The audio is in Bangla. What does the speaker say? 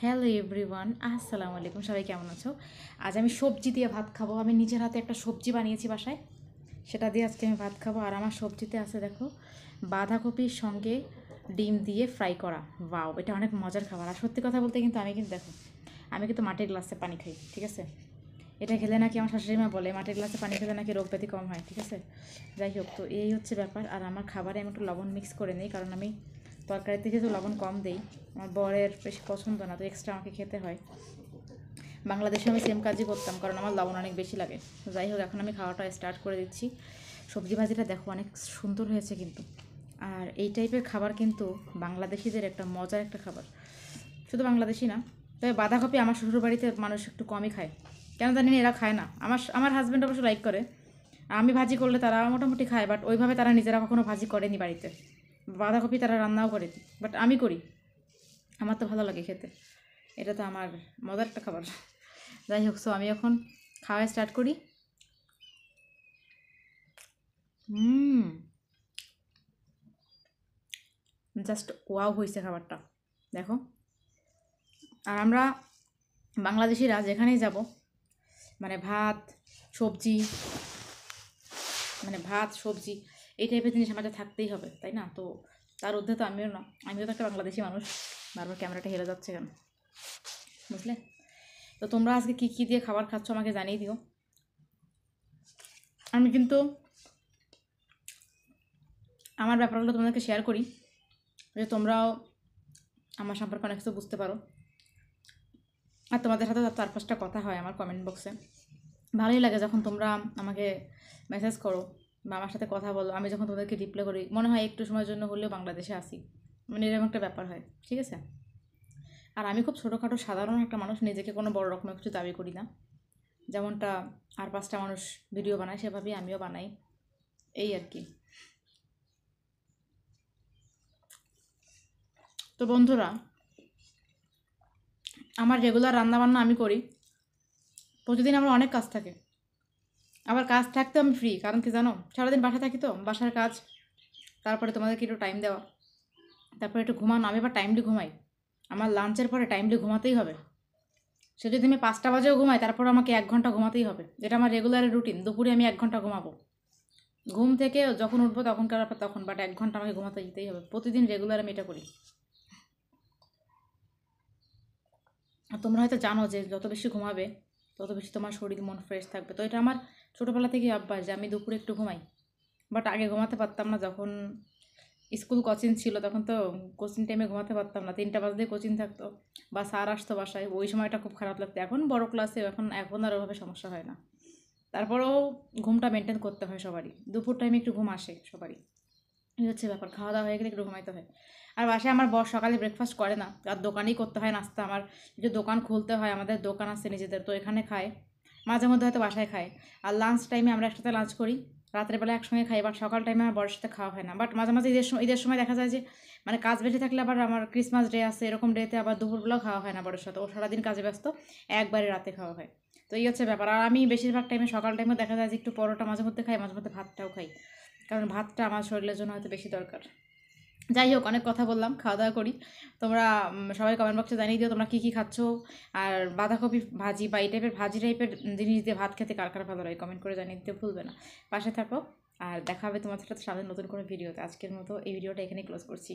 হ্যালো এভরিওয়ান, আসসালামু আলাইকুম। সবাই কেমন আছো? আজ আমি সবজি দিয়ে ভাত খাবো। আমি নিজের হাতে একটা সবজি বানিয়েছি বাসায়, সেটা দিয়ে আজকে আমি ভাত খাবো। আর আমার সবজিতে আছে দেখো, বাঁধাকপির সঙ্গে ডিম দিয়ে ফ্রাই করা। ওয়াও, এটা অনেক মজার খাবার। আর সত্যি কথা বলতে কিন্তু আমি কিন্তু মাটির গ্লাসে পানি খাই, ঠিক আছে? এটা খেলে নাকি আমার শাশুড়ি মা বলে মাটির গ্লাসে পানি খেলে নাকি রোগ ব্যাধি কম হয়, ঠিক আছে? যাই হোক, তো এই হচ্ছে ব্যাপার। আর আমার খাবারে আমি একটু লবণ মিক্স করে নিই, কারণ আমি তরকারিতে যেহেতু লবণ কম দিই, আমার বরের বেশি পছন্দ না, তো এক্সট্রা আমাকে খেতে হয়। বাংলাদেশে আমি সেম কাজই করতাম, কারণ আমার লবণ অনেক বেশি লাগে। তো যাই হোক, এখন আমি খাওয়াটা স্টার্ট করে দিচ্ছি। সবজি ভাজিটা দেখো অনেক সুন্দর হয়েছে কিন্তু। আর এই টাইপের খাবার কিন্তু বাংলাদেশিদের একটা মজার একটা খাবার। শুধু বাংলাদেশি না, তবে বাঁধাকপি আমার শ্বশুরবাড়িতে মানুষ একটু কমই খায়, কেন জানি না, এরা খায় না। আমার হাজব্যান্ড অবশ্য লাইক করে, আমি ভাজি করলে তারা মোটামুটি খায়, বাট ওইভাবে তারা নিজেরা কখনো ভাজি করেনি বাড়িতে। বাঁধাকপি তারা রান্নাও করেনি, বাট আমি করি। আমার তো ভালো লাগে খেতে, এটা তো আমার মজার একটা খাবার। যাই হোক, সো আমি এখন খাওয়া স্টার্ট করি। জাস্ট ওয়াও হয়েছে খাবারটা, দেখো। আর আমরা বাংলাদেশিরা যেখানেই যাব, মানে সবজি ভাত সবজি এই টাইপের জিনিস আমাদের থাকতেই হবে, তাই না? তো তার মধ্যে তো আমিও তো একটা বাংলাদেশি মানুষ। বারবার ক্যামেরাটা হেরে যাচ্ছে কেন, বুঝলে? তো তোমরা আজকে কী কী দিয়ে খাবার খাচ্ছ আমাকে জানিয়ে দিও। আমি কিন্তু আমার ব্যাপারগুলো তোমাদেরকে শেয়ার করি, যে তোমরাও আমার সম্পর্কে অনেক কিছু বুঝতে পারো। আর তোমাদের সাথে 4-5টা কথা হয় আমার কমেন্ট বক্সে। ভালোই লাগে যখন তোমরা আমাকে মেসেজ করো বা আমার সাথে কথা বলো। আমি যখন তোমাদেরকে রিপ্লাই করি, মনে হয় একটু সময়ের জন্য হলেও বাংলাদেশে আসি, মানে এরকম একটা ব্যাপার হয়, ঠিক আছে? আর আমি খুব ছোটোখাটো সাধারণ একটা মানুষ, নিজেকে কোনো বড় রকমের কিছু দাবি করি না। যেমনটা আর 5টা মানুষ ভিডিও বানায়, সেভাবেই আমিও বানাই, এই আর কি। তো বন্ধুরা, আমার রেগুলার রান্নাবান্না আমি করি। প্রতিদিন আমার অনেক কাজ থাকে, আবার কাজ থাকতে আমি ফ্রি, কারণ কি জানো, সারাদিন বাসা থাকি, তো বাসার কাজ, তারপরে তোমাদেরকে একটু টাইম দেওয়া, তারপরে একটু ঘুমানো। আমি আবার টাইমলি ঘুমাই, আমার লাঞ্চের পরে টাইমলি ঘুমাতেই হবে। সে যদি আমি 5টা বাজেও ঘুমাই, তারপর আমাকে 1 ঘন্টা ঘুমাতেই হবে, এটা আমার রেগুলার রুটিন। দুপুরে আমি 1 ঘন্টা ঘুমাবো, ঘুম থেকে যখন উঠবো তখনকার ব্যাপার তখন, বাট 1 ঘন্টা আমাকে ঘুমাতে যেতেই হবে প্রতিদিন, রেগুলার আমি এটা করি। আর তোমরা হয়তো জানো যে যত বেশি ঘুমাবে তত বেশি তোমার শরীর মন ফ্রেশ থাকবে। তো এটা আমার ছোটোবেলা থেকেই অভ্যাস যে আমি দুপুরে একটু ঘুমাই। বাট আগে ঘুমাতে পারতাম না, যখন স্কুল কোচিং ছিল তখন তো কোচিং টাইমে ঘুমাতে পারতাম না, 3টা বাজলে কোচিং থাকতো বা স্যার আসতো বাসায়, ওই সময়টা খুব খারাপ লাগতো। এখন বড় ক্লাসে এখন আর ওভাবে সমস্যা হয় না। তারপরেও ঘুমটা মেনটেন করতে হয় সবারই, দুপুর টাইমে একটু ঘুম আসে সবারই, এই হচ্ছে ব্যাপার। খাওয়া দাওয়া হয়ে গেলে একটু ঘুমাইতে হয়। আর বাসায় আমার বর সকালে ব্রেকফাস্ট করে না, আর দোকানেই করতে হয় নাস্তা। আমার যে দোকান খুলতে হয়, আমাদের দোকান আছে নিজেদের, তো এখানে খায়। মাঝে মধ্যে হয়তো বাসায় খায়। আর লাঞ্চ টাইমে আমরা একসাথে লাঞ্চ করি, রাত্রেবেলা একসঙ্গে খাই। বাট সকাল টাইমে আমার বরের সাথে খাওয়া হয় না। বাট মাঝে মাঝে ঈদের সময় দেখা যায় যে, মানে কাজ বেশি থাকলে, আবার আমার ক্রিসমাস ডে আছে, এরকম ডেতে আবার দুপুরবেলাও খাওয়া হয় না বরের সাথে, ও সারাদিন কাজে ব্যস্ত, একবারে রাতে খাওয়া হয়। তো এই হচ্ছে ব্যাপার। আর আমি বেশিরভাগ টাইমে সকাল টাইমে দেখা যায় যে একটু পরোটা মাঝে মধ্যে খাই, মাঝে মধ্যে ভাতটাও খাই, কারণ ভাতটা আমার শরীরের জন্য হয়তো বেশি দরকার। যাই হোক, অনেক কথা বললাম, খাওয়া দাওয়া করি। তোমরা সবাই কমেন্ট বক্সে জানিয়ে দিও তোমরা কী কী খাচ্ছ। আর বাঁধাকপি ভাজি বা এই টাইপের ভাজি টাইপের জিনিস দিয়ে ভাত খেতে কার কার ভালো লাগে কমেন্ট করে জানিয়ে দিতে ভুলবে না। পাশে থাকো, আর দেখা হবে তোমাদের সাথে সামনে নতুন কোনো ভিডিওতে। আজকের মতো এই ভিডিওটা এখানেই ক্লোজ করছি।